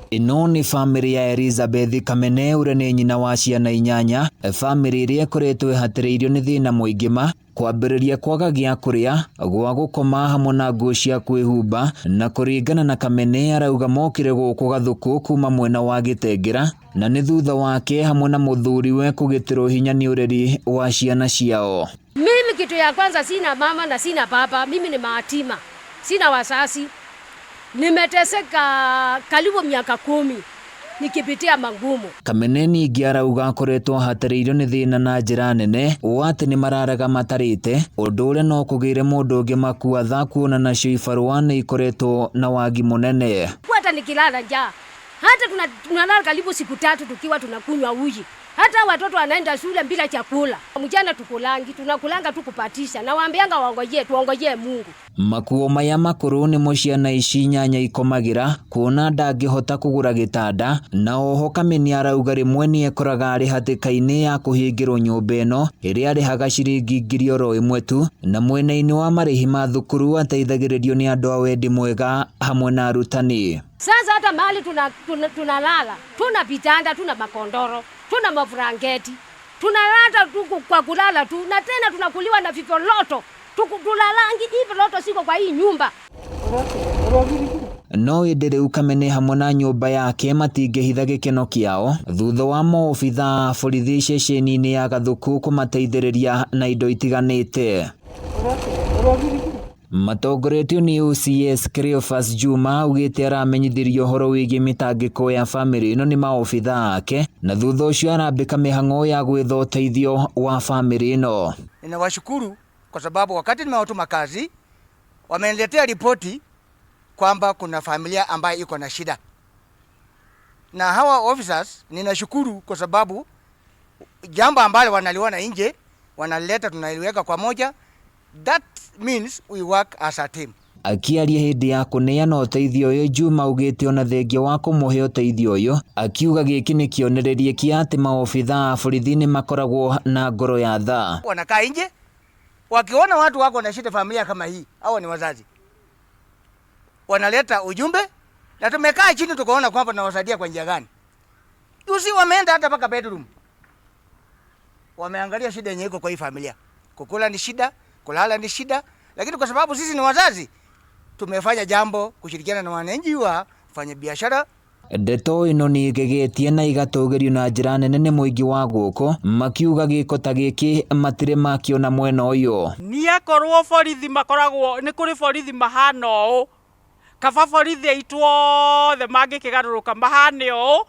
Ino ni family ya Elizabeth Kamene uria ni nyina wa ciana 8, family iria ikoretwo ihatiriirio ni thina muingima kwambiriria kwaga gia kuria, gwa gukoma hamwe na nguo cia kwihumba, na kuringana na Kamene arauga mokire guku Gathuku kuma mwena wa Gitengera na ni thutha wake hamwe na muthuriwe kugitirwo hinya ni ureri wa ciana ciao. Mimi kitu ya kwanza sina mama na sina baba, mimi ni mayatima, sina wasasi. Nimeteseka karibu miaka 10 nikipitia magumu. Kamene ningi arauga akoretwo hatiriirio ni thina na njira nene wate ni mararaga matarite, undu uria no kugire mundu ungi makua tha kuona nacio ibarua ni ikoretwo na wagi munene. Hata nikilala njaa, hata tunalala karibu siku 3 tukiwa tunakunywa uji. Hata watoto wanaenda shule bila chakula. Mjana tunakulanga tu kupatisha. Na waambianga tuongojee Mungu. Makuo maya makuru ni muciana ici nyanya ikomagira kuona ndangihota kugura gitanda, na oho Kamene arauga rimwe ni ekoraga ari hatikaini ya kuhingirwo nyumba ino iria arihaga ciringi 1,000 tu, na mwena-ini wa marihi ma thukuru ateithagiririo ni andu a wendi mwega hamwe na arutani. Sasa hata mahali tunalala, tuna vitanda, tuna makondoro, tuna mafrangeti, tunalala tu kwa kulala tu, na tena tunakuliwa na vipoloto. Tulalangi vipoloto siko kwa hii nyumba. No indi Kamene hamwe na nyumba yake matingihitha gikeno kiao thutha wa maobitha borithi ceceni-ini ya Gathuku kumateithiriria na indo itiganite. Matongoretio ni OCS Cleophas Juma augite aramenyithirio horo wigi mitangiko ya family ino ni maobitha ake, na thutha ucio arambika mihango ya gwitha uteithio wa family ino. Ninawashukuru kwa sababu wakati nimewatuma kazi wameniletea ripoti kwamba kuna familia ambayo iko na shida, na hawa officers ninashukuru kwa sababu jambo ambalo wanaliona nje wanaleta tunaliweka kwa moja. That means we work as a team. Akiaria hindi ya kuneana uteithio uyu, Juma augite ona thengia wa kumuhe uteithio uyu, akiuga giki ni kionereria kia ati maobitha a borithi ni makoragwo na ngoro ya tha. Wanakaa nje wakiona watu wako na shida, familia kama hii, hao ni wazazi, wanaleta ujumbe na tumekaa chini tukaona kwamba tunawasaidia kwa njia gani. Usi wameenda hata paka bedroom, wameangalia shida yenye iko kwa hii familia. Kukula ni shida, kulala ni shida, lakini kwa sababu sisi ni wazazi tumefanya jambo kushirikiana na wananchi wa fanya biashara. Ndeto ino ni igegetie na igatugerio na njira nene ni muingi wa guku, makiuga giko ta giki matire makiona mwena uyu. Ni akorwo borithi makoragwo ni kuri borithi mahana u kaba borithi aitwo the mangikigaruruka mahane u,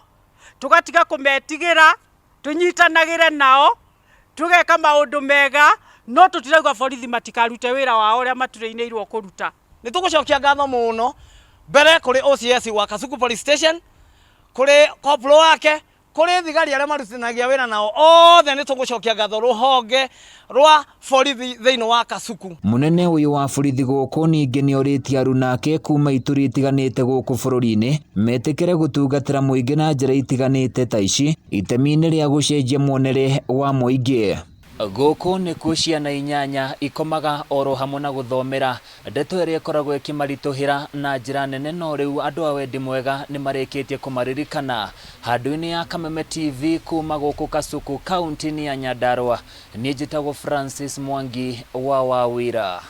tugatiga kumetigira, tunyitanagire nao, tugeka maundu mega, no tutirauga borithi matikarute wira wao uria matureiniirwo kuruta. Ni tugucokia ngatho muno mbere kuri OCS wa Kasuku Police Station, kuri koplo wake, kuri thigari aria marutanagia wira nao othe ni tugucokia ngatho ruhonge rwa borithi thiini wa Kasuku. Munene uyu wa borithi guku ningi ni oritie arunake kuma ituri itiganite guku bururi-ini metikire gutungatira muingi na njira itiganite ta ici itemi-ini ria gucenjia muonere wa muingi. Guku ni kuo ciana 8 ikomaga oro hamwe na guthomera, ndeto iria ikoragwo ikimarituhira na njira nene, no riu andu a wendi mwega ni marikitie kumaririkana. Handu-ini ya Kameme TV kuma guku Kasuku, kaunti-ini ya Nyandarua, ni njitagwo Francis Mwangi wa Wawira.